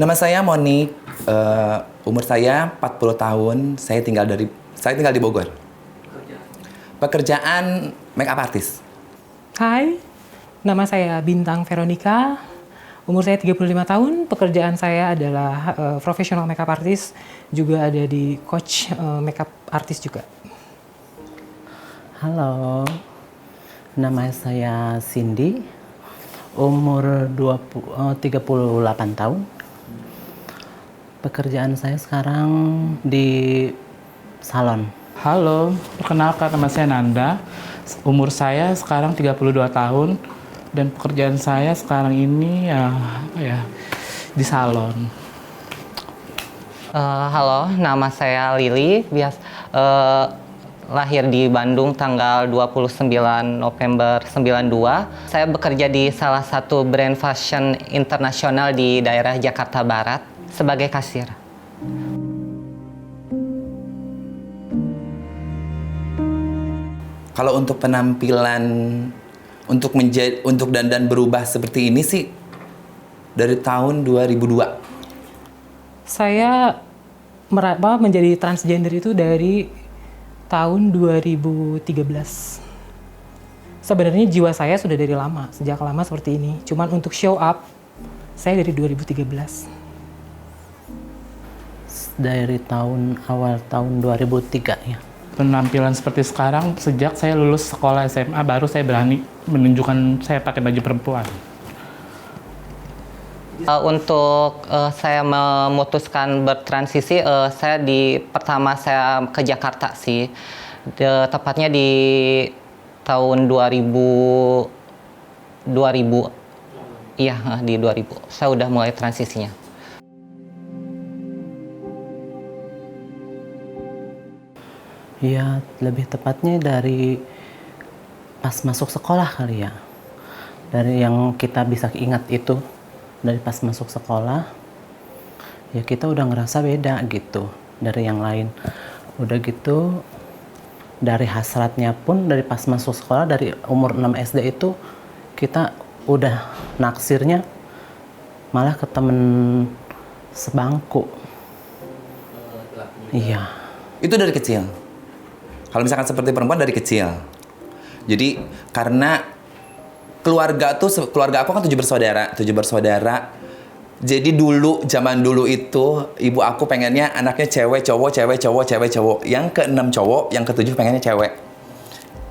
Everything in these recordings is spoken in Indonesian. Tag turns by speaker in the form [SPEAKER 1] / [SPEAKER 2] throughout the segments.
[SPEAKER 1] Nama saya Monik, umur saya 40 tahun, saya tinggal di Bogor. Pekerjaan make up artist.
[SPEAKER 2] Hai, nama saya Bintang Veronica, umur saya 35 tahun, pekerjaan saya adalah professional makeup artist, juga ada di coach makeup artist juga.
[SPEAKER 3] Halo, nama saya Cindy, umur 38 tahun. Pekerjaan saya sekarang di salon.
[SPEAKER 4] Halo, perkenalkan nama saya Nanda. Umur saya sekarang 32 tahun dan pekerjaan saya sekarang ini di salon.
[SPEAKER 5] Halo, nama saya Lili. Lahir di Bandung tanggal 29 November 92. Saya bekerja di salah satu brand fashion internasional di daerah Jakarta Barat sebagai kasir.
[SPEAKER 1] Kalau untuk penampilan, untuk dandan berubah seperti ini sih dari tahun 2002.
[SPEAKER 2] Saya menjadi transgender itu dari tahun 2013. Sebenarnya jiwa saya sudah dari lama, sejak lama seperti ini. Cuman untuk show up, saya dari 2013.
[SPEAKER 3] Dari awal tahun 2003 ya.
[SPEAKER 4] Penampilan seperti sekarang sejak saya lulus sekolah SMA baru saya berani menunjukkan saya pakai baju perempuan.
[SPEAKER 5] Untuk saya memutuskan bertransisi, pertama saya ke Jakarta sih, tepatnya di tahun 2000, iya di 2000, saya udah mulai transisinya.
[SPEAKER 3] Ya, lebih tepatnya dari pas masuk sekolah kali ya. Dari yang kita bisa ingat itu, dari pas masuk sekolah, ya kita udah ngerasa beda gitu dari yang lain. Udah gitu, dari hasratnya pun dari pas masuk sekolah, dari umur 6 SD itu, kita udah naksirnya malah ke temen sebangku. Iya.
[SPEAKER 1] Itu dari kecil. Kalau misalkan seperti perempuan dari kecil. Jadi karena keluarga aku kan 7 bersaudara. Jadi zaman dulu itu ibu aku pengennya anaknya cewek cowok. Yang ke-6 cowok, yang ke-7 pengennya cewek.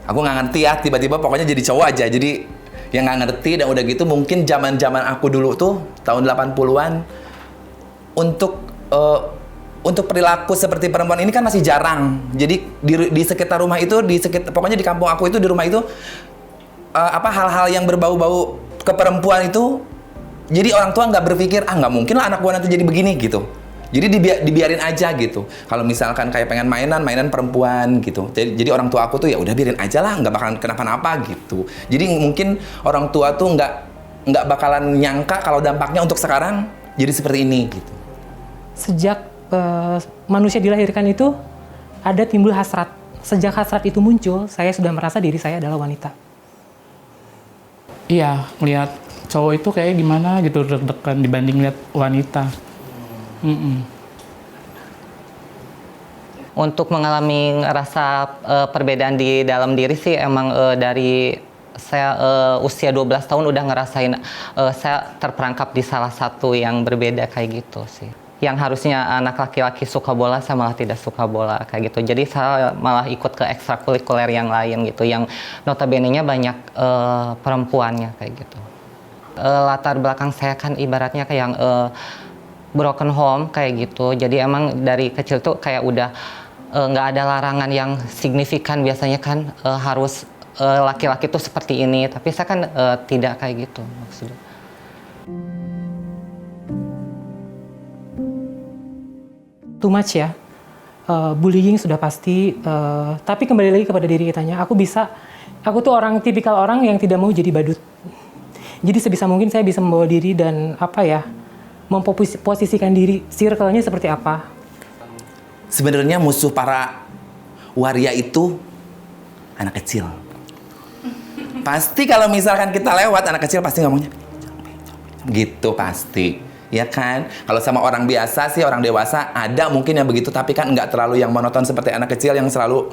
[SPEAKER 1] Aku nggak ngerti ya, tiba-tiba pokoknya jadi cowok aja. Jadi yang nggak ngerti, dan udah gitu mungkin zaman aku dulu tuh tahun 80-an untuk perilaku seperti perempuan ini kan masih jarang. Jadi di sekitar rumah itu, pokoknya di kampung aku itu, di rumah itu hal-hal yang berbau-bau keperempuan itu, jadi orang tua nggak berpikir nggak mungkin lah anak gua nanti jadi begini gitu. Jadi dibiarin aja gitu. Kalau misalkan kayak pengen mainan perempuan gitu. Jadi orang tua aku tuh ya udah biarin aja lah, nggak bakalan kenapa-napa gitu. Jadi mungkin orang tua tuh nggak bakalan nyangka kalau dampaknya untuk sekarang jadi seperti ini gitu.
[SPEAKER 2] Sejak manusia dilahirkan itu ada timbul hasrat. Sejak hasrat itu muncul, saya sudah merasa diri saya adalah wanita.
[SPEAKER 4] Iya, melihat cowok itu kayak gimana gitu, deg-degan dibanding lihat wanita.
[SPEAKER 5] Untuk mengalami rasa perbedaan di dalam diri sih emang dari saya usia 12 tahun udah ngerasain saya terperangkap di salah satu yang berbeda kayak gitu sih. Yang harusnya anak laki-laki suka bola, saya malah tidak suka bola kayak gitu. Jadi saya malah ikut ke ekstrakurikuler yang lain gitu, yang notabene-nya banyak perempuannya kayak gitu. Latar belakang saya kan ibaratnya kayak yang broken home kayak gitu. Jadi emang dari kecil tuh kayak udah nggak ada larangan yang signifikan. Biasanya kan harus laki-laki tuh seperti ini, tapi saya kan tidak kayak gitu maksudnya.
[SPEAKER 2] Too much ya. Bullying sudah pasti, tapi kembali lagi kepada diri kitanya. Aku tuh tipikal orang yang tidak mau jadi badut. Jadi sebisa mungkin saya bisa membawa diri dan memposisikan diri, circle-nya seperti apa.
[SPEAKER 1] Sebenarnya musuh para waria itu anak kecil. Pasti kalau misalkan kita lewat, anak kecil pasti ngomongnya gitu pasti. Ya kan? Kalau sama orang biasa sih, orang dewasa ada mungkin yang begitu, tapi kan nggak terlalu yang monoton seperti anak kecil yang selalu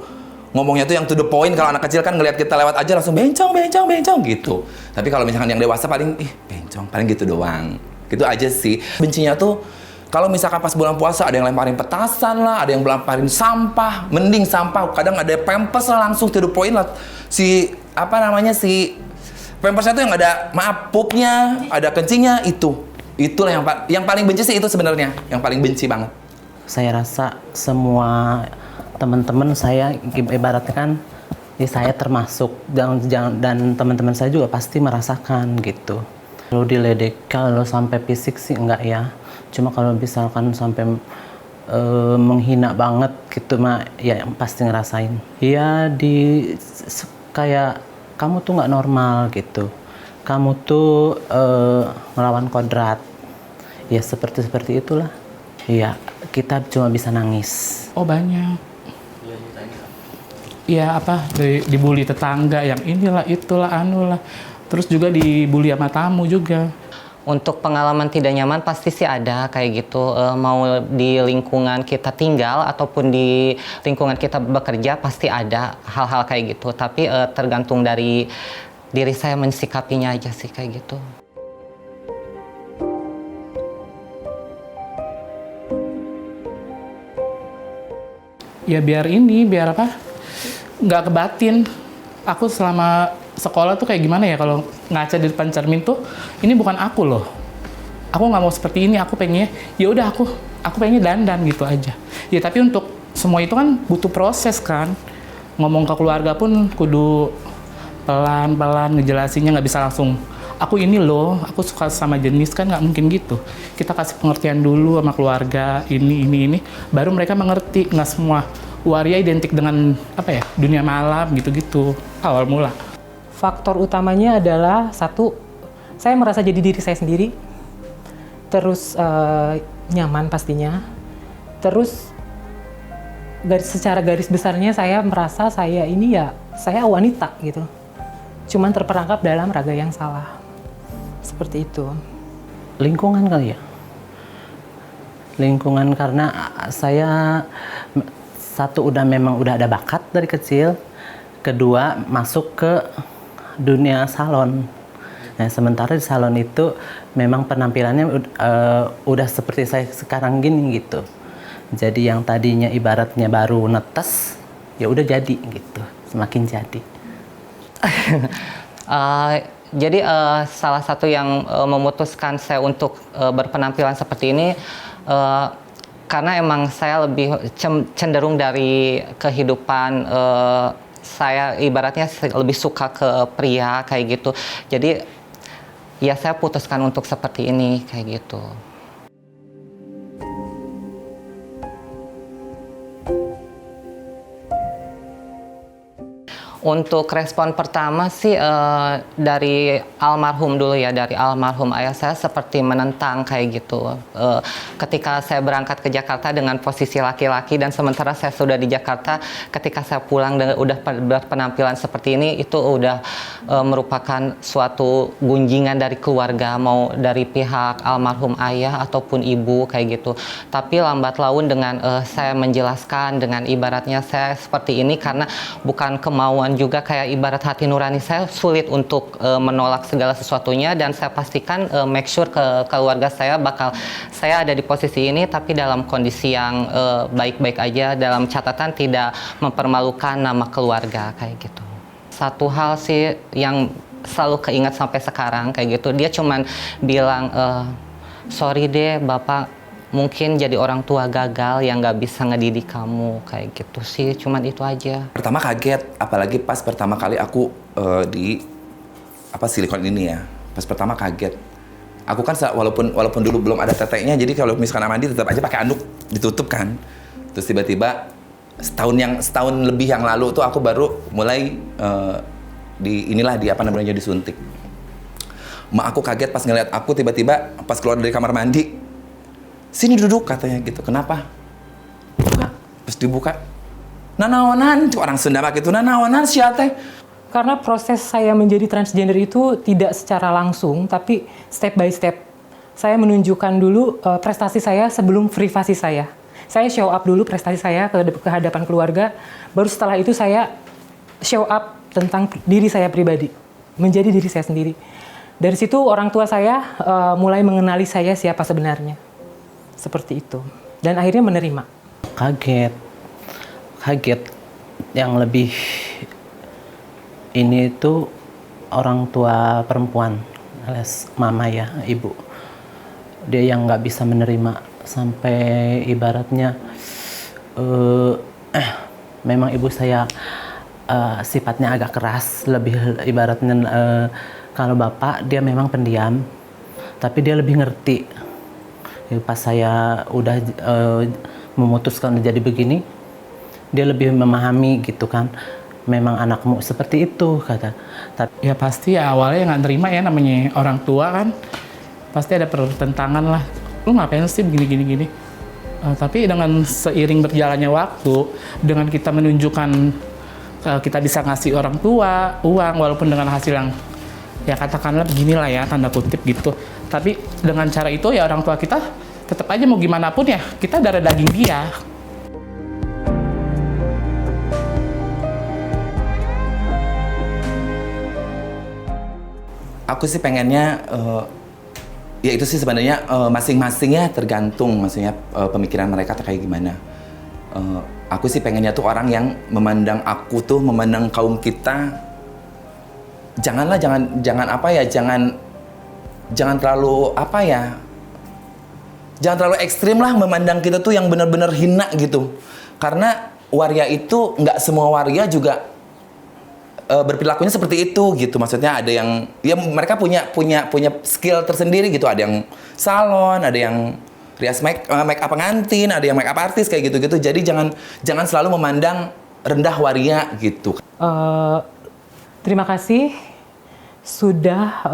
[SPEAKER 1] ngomongnya tuh yang to the point. Kalau anak kecil kan ngelihat kita lewat aja langsung bencong, bencong, bencong gitu. Tapi kalau misalkan yang dewasa paling bencong, paling gitu doang. Gitu aja sih. Bencinya tuh kalau misalkan pas bulan puasa ada yang lemparin petasan lah, ada yang lemparin sampah, mending sampah. Kadang ada pampers lah langsung to the point lah. Si pampersnya tuh yang ada pupnya, ada kencingnya itu. Itulah yang paling benci sih itu sebenarnya, yang paling benci banget.
[SPEAKER 3] Saya rasa semua teman-teman saya ibaratnya kan, ya saya termasuk dan teman-teman saya juga pasti merasakan gitu. Kalau diledek, kalau sampai fisik sih enggak ya. Cuma kalau misalkan sampai menghina banget gitu mah ya pasti ngerasain. Ya kayak kamu tuh nggak normal gitu. Kamu tuh melawan kodrat. Ya seperti itulah. Ya kita cuma bisa nangis.
[SPEAKER 4] Oh banyak. Iya dibully tetangga yang inilah itulah anulah. Terus juga dibully sama tamu juga.
[SPEAKER 5] Untuk pengalaman tidak nyaman pasti sih ada kayak gitu. Mau di lingkungan kita tinggal ataupun di lingkungan kita bekerja pasti ada hal-hal kayak gitu. Tapi tergantung dari diri saya mensikapinya aja sih kayak gitu.
[SPEAKER 4] Ya biar nggak kebatin. Aku selama sekolah tuh kayak gimana ya, kalau ngaca di depan cermin tuh, ini bukan aku loh. Aku nggak mau seperti ini, aku pengennya, ya udah aku pengennya dandan gitu aja. Ya tapi untuk semua itu kan butuh proses kan. Ngomong ke keluarga pun kudu pelan-pelan ngejelasinnya, nggak bisa langsung aku ini loh, aku suka sama jenis, kan nggak mungkin gitu. Kita kasih pengertian dulu sama keluarga, ini, baru mereka mengerti. Nggak semua waria identik dengan dunia malam gitu-gitu awal mula.
[SPEAKER 2] Faktor utamanya adalah satu, saya merasa jadi diri saya sendiri, terus nyaman pastinya, terus secara garis besarnya saya merasa saya wanita gitu. Cuman terperangkap dalam raga yang salah. Seperti itu.
[SPEAKER 3] Lingkungan kali ya. Lingkungan karena saya satu memang udah ada bakat dari kecil. Kedua masuk ke dunia salon. Nah, sementara di salon itu memang penampilannya udah seperti saya sekarang gini gitu. Jadi yang tadinya ibaratnya baru netes, ya udah jadi gitu. Semakin jadi.
[SPEAKER 5] Jadi salah satu yang memutuskan saya untuk berpenampilan seperti ini karena emang saya lebih cenderung dari kehidupan saya ibaratnya lebih suka ke pria kayak gitu. Jadi ya saya putuskan untuk seperti ini kayak gitu. Untuk respon pertama sih dari almarhum dulu ya, dari almarhum ayah saya seperti menentang kayak gitu. Ketika saya berangkat ke Jakarta dengan posisi laki-laki dan sementara saya sudah di Jakarta, ketika saya pulang dan udah berpenampilan seperti ini, itu udah merupakan suatu gunjingan dari keluarga, mau dari pihak almarhum ayah ataupun ibu kayak gitu. Tapi lambat laun dengan saya menjelaskan dengan ibaratnya saya seperti ini karena bukan kemauan juga, kayak ibarat hati nurani saya sulit untuk menolak segala sesuatunya, dan saya pastikan make sure ke keluarga saya bakal saya ada di posisi ini tapi dalam kondisi yang baik-baik aja, dalam catatan tidak mempermalukan nama keluarga kayak gitu. Satu hal sih yang selalu keingat sampai sekarang kayak gitu, dia cuman bilang sorry deh bapak, mungkin jadi orang tua gagal yang nggak bisa ngedidik kamu kayak gitu sih, cuman itu aja.
[SPEAKER 1] Pertama kaget, apalagi pas pertama kali aku di silikon ini ya. Pas pertama kaget. Aku kan walaupun dulu belum ada teteknya, jadi kalau misalkan mandi tetap aja pakai anduk ditutup kan. Terus tiba-tiba setahun lebih yang lalu tuh aku baru mulai disuntik. Mak aku kaget pas ngeliat aku tiba-tiba pas keluar dari kamar mandi. Sini duduk katanya gitu. Kenapa? Buka. Terus dibuka. Nanaonan, orang Sunda pakai itu nanaonan sia teh.
[SPEAKER 2] Karena proses saya menjadi transgender itu tidak secara langsung, tapi step by step. saya menunjukkan dulu prestasi saya sebelum privasi saya. Saya show up dulu prestasi saya ke hadapan keluarga, baru setelah itu saya show up tentang diri saya pribadi, menjadi diri saya sendiri. Dari situ orang tua saya mulai mengenali saya siapa sebenarnya. Seperti itu. Dan akhirnya menerima.
[SPEAKER 3] Kaget. Yang lebih ini tuh orang tua perempuan, alias mama ya, ibu. Dia yang nggak bisa menerima sampai ibaratnya memang ibu saya sifatnya agak keras, lebih ibaratnya kalau bapak dia memang pendiam, tapi dia lebih ngerti. Pas saya udah memutuskan jadi begini, dia lebih memahami gitu kan. Memang anakmu seperti itu kata.
[SPEAKER 4] Ya pasti ya awalnya nggak nerima ya, namanya orang tua kan. Pasti ada pertentangan lah. Lu ngapain sih begini. Tapi dengan seiring berjalannya waktu, dengan kita menunjukkan kita bisa ngasih orang tua uang walaupun dengan hasil yang ya katakanlah beginilah ya tanda kutip gitu. Tapi dengan cara itu ya orang tua kita tetap aja mau gimana pun ya kita darah daging dia.
[SPEAKER 1] Aku sih pengennya ya itu sih sebenarnya masing-masingnya tergantung maksudnya pemikiran mereka kayak gimana. Aku sih pengennya tuh orang yang memandang aku tuh, memandang kaum kita, jangan terlalu jangan terlalu ekstrim lah memandang kita tuh yang benar-benar hina gitu. Karena waria itu nggak semua waria juga berperilakunya seperti itu gitu. Maksudnya ada yang ya mereka punya skill tersendiri gitu. Ada yang salon, ada yang rias make up pengantin, ada yang make up artis kayak gitu-gitu. Jadi jangan selalu memandang rendah waria gitu.
[SPEAKER 2] Terima kasih sudah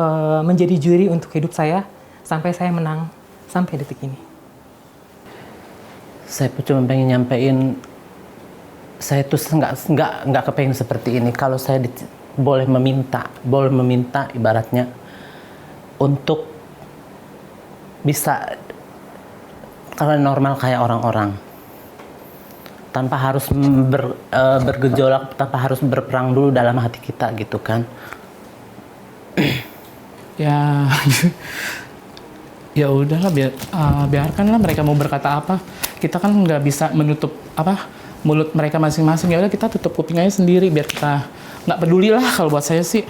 [SPEAKER 2] menjadi juri untuk hidup saya sampai saya menang sampai detik ini.
[SPEAKER 3] Saya cuma pengen nyampein, saya tuh nggak kepengen seperti ini. Kalau saya boleh meminta ibaratnya untuk bisa kalau normal kayak orang-orang, tanpa harus bergejolak, tanpa harus berperang dulu dalam hati kita gitu kan.
[SPEAKER 4] Ya udahlah, biarkanlah mereka mau berkata apa. Kita kan nggak bisa menutup mulut mereka masing-masing. Ya udah kita tutup kuping aja sendiri biar kita nggak peduli lah. Kalau buat saya sih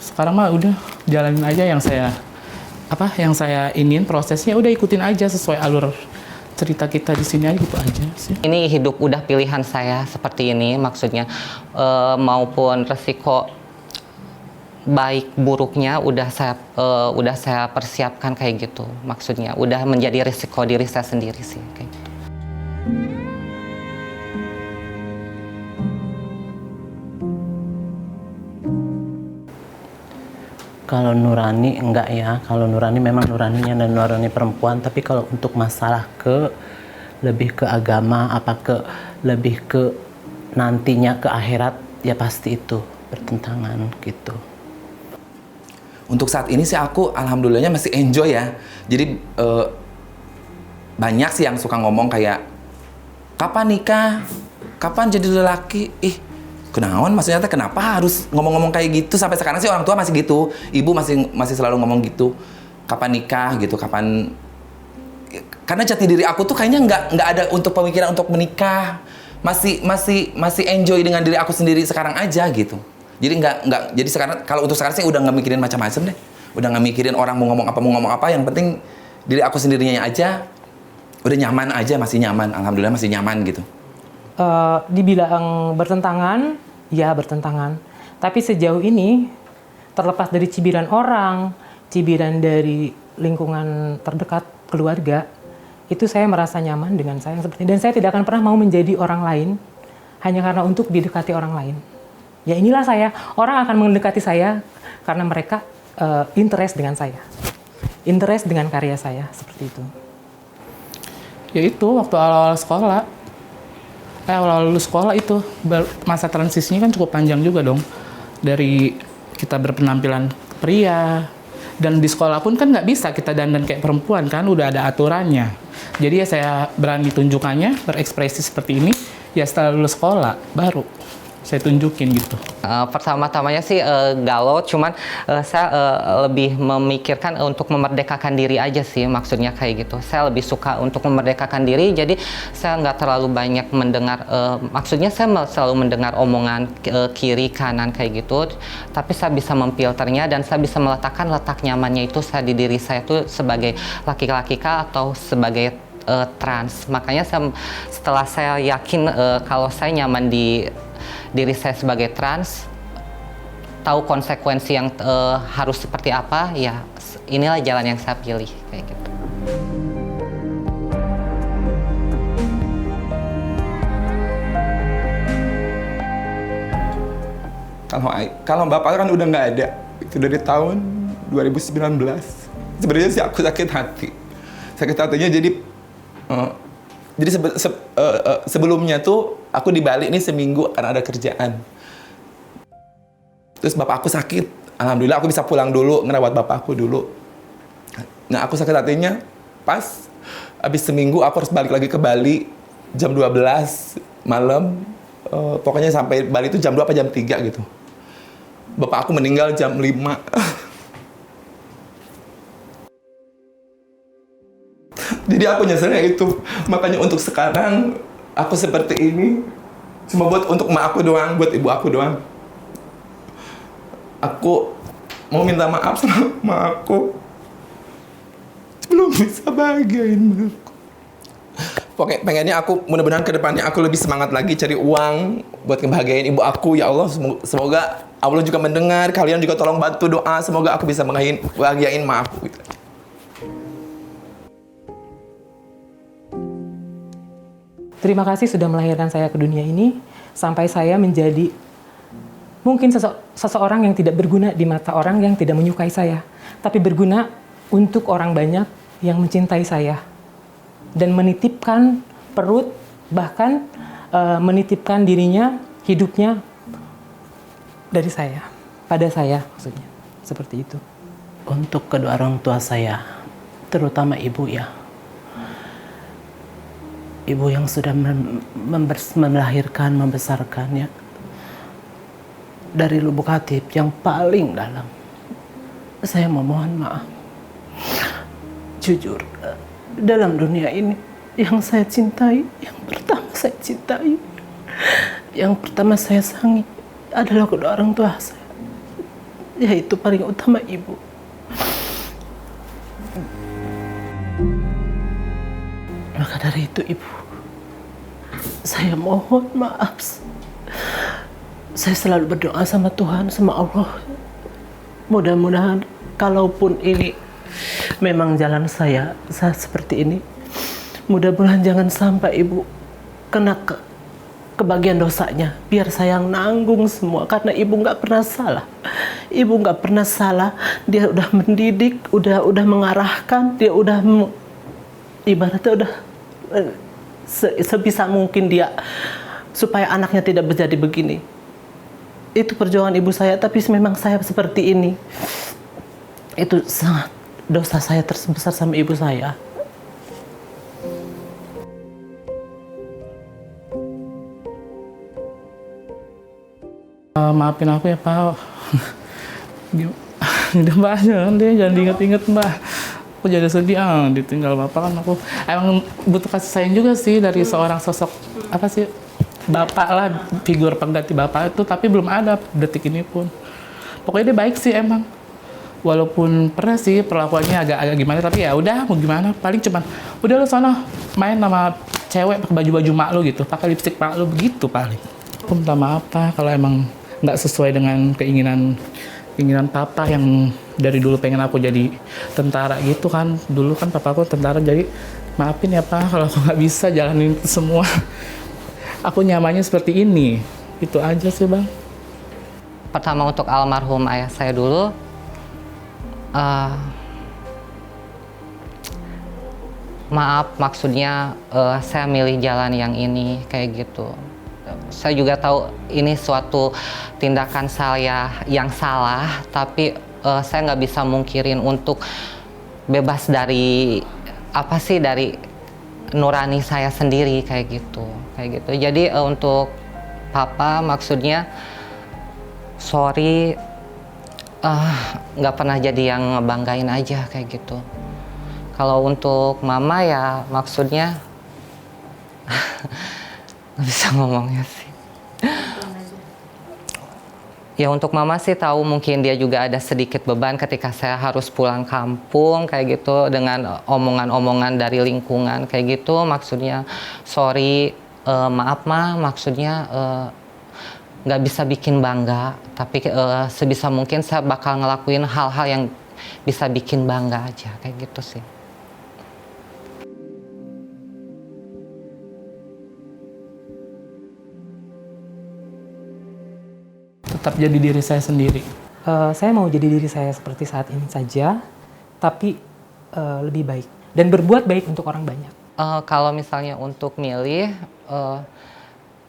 [SPEAKER 4] sekarang mah udah jalanin aja yang saya ingin, prosesnya udah ikutin aja sesuai alur cerita kita di sini aja gitu aja sih.
[SPEAKER 5] Ini hidup udah pilihan saya seperti ini, maksudnya maupun resiko baik buruknya udah saya persiapkan kayak gitu. Maksudnya udah menjadi risiko diri saya sendiri sih kayak gitu.
[SPEAKER 3] Kalau Nurani enggak ya, kalau Nurani memang Nuraninya dan Nurani perempuan, tapi kalau untuk masalah lebih ke agama, lebih ke nantinya ke akhirat, ya pasti itu bertentangan gitu.
[SPEAKER 1] Untuk saat ini sih aku alhamdulillahnya masih enjoy ya. Jadi banyak sih yang suka ngomong kayak kapan nikah, kapan jadi lelaki, kenaon maksudnya kenapa harus ngomong-ngomong kayak gitu. Sampai sekarang sih orang tua masih gitu, ibu masih selalu ngomong gitu, kapan nikah gitu, kapan. Karena jati diri aku tuh kayaknya nggak ada untuk pemikiran untuk menikah, masih enjoy dengan diri aku sendiri sekarang aja gitu. Jadi jadi sekarang kalau untuk sekarang sih udah nggak mikirin macam-macam deh, udah nggak mikirin orang mau ngomong apa, yang penting diri aku sendirinya aja udah nyaman aja, masih nyaman, alhamdulillah masih nyaman gitu.
[SPEAKER 2] Dibilang bertentangan, ya bertentangan. Tapi sejauh ini, terlepas dari cibiran orang, cibiran dari lingkungan terdekat keluarga, itu saya merasa nyaman dengan saya seperti ini. Dan saya tidak akan pernah mau menjadi orang lain hanya karena untuk didekati orang lain. Ya inilah saya, orang akan mendekati saya karena mereka interest dengan saya. Interest dengan karya saya, seperti itu.
[SPEAKER 4] Ya itu, waktu awal-awal sekolah, awal-awal lulus sekolah itu, masa transisinya kan cukup panjang juga dong. Dari kita berpenampilan pria, Dan di sekolah pun kan nggak bisa kita dandan kayak perempuan kan, udah ada aturannya. Jadi ya saya berani tunjukkannya, berekspresi seperti ini, ya setelah lulus sekolah baru saya tunjukin gitu.
[SPEAKER 5] Pertama-tamanya sih galau, cuman saya lebih memikirkan untuk memerdekakan diri aja sih, maksudnya kayak gitu. Saya lebih suka untuk memerdekakan diri, jadi saya nggak terlalu banyak mendengar, maksudnya saya selalu mendengar omongan kiri, kanan kayak gitu, tapi saya bisa memfilternya dan saya bisa meletakkan letak nyamannya itu saya di diri saya tuh sebagai laki-laki kah atau sebagai trans. Makanya setelah saya yakin kalau saya nyaman di diri saya sebagai trans, tahu konsekuensi yang harus seperti apa, ya inilah jalan yang saya pilih kayak gitu.
[SPEAKER 1] Kalau bapak kan udah nggak ada, itu dari tahun 2019. Sebenarnya sih aku sakit hati. Sakit hatinya jadi sebelumnya tuh aku di Bali nih seminggu karena ada kerjaan. Terus bapak aku sakit. Alhamdulillah aku bisa pulang dulu ngerawat bapak aku dulu. Nah aku sakit hatinya pas habis seminggu aku harus balik lagi ke Bali jam 12 malam. Pokoknya sampai Bali itu jam 2 apa jam 3 gitu. Bapak aku meninggal jam 5. Jadi aku nyeselnya itu. Makanya untuk sekarang aku seperti ini cuma buat untuk emak aku doang, buat ibu aku doang. Aku mau minta maaf sama emak aku. Belum bisa bahagiain emak aku. Pokoknya pengennya aku mudah-mudahan ke depannya aku lebih semangat lagi cari uang buat ngebahagiain ibu aku. Ya Allah, semoga Allah juga mendengar. Kalian juga tolong bantu doa. Semoga aku bisa bahagiain emak aku gitu.
[SPEAKER 2] Terima kasih sudah melahirkan saya ke dunia ini, sampai saya menjadi mungkin seseorang yang tidak berguna di mata orang yang tidak menyukai saya, tapi berguna untuk orang banyak yang mencintai saya dan menitipkan perut, bahkan menitipkan dirinya, hidupnya dari saya, pada saya maksudnya, seperti itu.
[SPEAKER 3] Untuk kedua orang tua saya, terutama ibu ya. Ibu yang sudah melahirkan, membesarkannya dari lubuk hati yang paling dalam. Saya memohon maaf. Jujur, dalam dunia ini yang saya cintai, yang pertama saya cintai, yang pertama saya sangi adalah kedua orang tua saya, yaitu paling utama ibu. Maka dari itu ibu, saya mohon maaf. Saya selalu berdoa sama Tuhan, sama Allah. Mudah-mudahan kalaupun ini memang jalan saya seperti ini, mudah-mudahan jangan sampai ibu kena kebagian dosanya. Biar saya yang nanggung semua, karena ibu nggak pernah salah. Ibu nggak pernah salah. Dia udah mendidik, udah mengarahkan, dia udah ibaratnya udah sebisa mungkin dia supaya anaknya tidak menjadi begini. Itu perjuangan ibu saya, tapi memang saya seperti ini. Itu sangat dosa saya terbesar sama ibu saya.
[SPEAKER 4] Maafin aku ya Pak. Udah Mbak, jangan diinget-inget Mbak. Aku jadi sedih, ditinggal bapak kan aku emang butuh kasih sayang juga sih dari seorang sosok apa sih, bapak lah, figur pengganti bapak itu, tapi belum ada detik ini pun. Pokoknya dia baik sih emang, walaupun pernah sih perlakuannya agak gimana, tapi ya udah mau gimana, paling cuman udah lu sana main sama cewek pakai baju mak lu gitu, pakai lipstik mak lu begitu paling. Aku minta maaf Pak kalau emang nggak sesuai dengan keinginan papa yang dari dulu pengen aku jadi tentara gitu kan. Dulu kan papa aku tentara, jadi maafin ya Pak kalau aku nggak bisa jalanin itu semua. Aku nyamannya seperti ini. Itu aja sih Bang.
[SPEAKER 5] Pertama untuk almarhum ayah saya dulu, maaf maksudnya saya milih jalan yang ini kayak gitu. Saya juga tahu ini suatu tindakan saya yang salah, tapi saya nggak bisa mungkirin untuk bebas dari dari nurani saya sendiri kayak gitu. Jadi untuk papa maksudnya sorry, nggak pernah jadi yang ngebanggain aja kayak gitu. Kalau untuk mama ya maksudnya nggak bisa ngomongnya sih. Ya untuk mama sih tahu mungkin dia juga ada sedikit beban ketika saya harus pulang kampung kayak gitu dengan omongan-omongan dari lingkungan kayak gitu. Maksudnya sorry, maaf ma, maksudnya nggak bisa bikin bangga. Tapi sebisa mungkin saya bakal ngelakuin hal-hal yang bisa bikin bangga aja kayak gitu sih.
[SPEAKER 4] Tetap jadi diri saya sendiri.
[SPEAKER 2] Saya mau jadi diri saya seperti saat ini saja, tapi lebih baik dan berbuat baik untuk orang banyak.
[SPEAKER 5] Kalau misalnya untuk milih,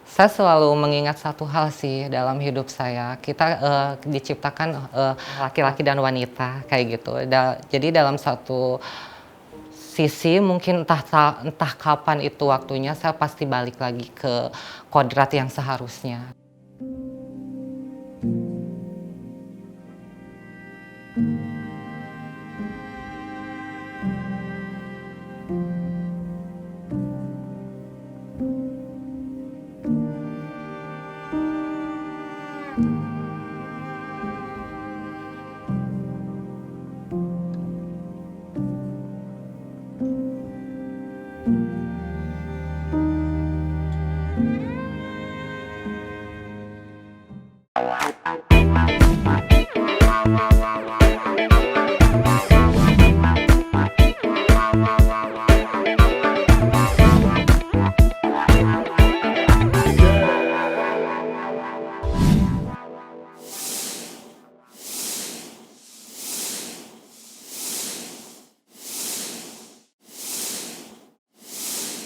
[SPEAKER 5] saya selalu mengingat satu hal sih dalam hidup saya. Kita diciptakan laki-laki dan wanita kayak gitu. Jadi dalam satu sisi mungkin entah kapan itu waktunya saya pasti balik lagi ke kodrat yang seharusnya.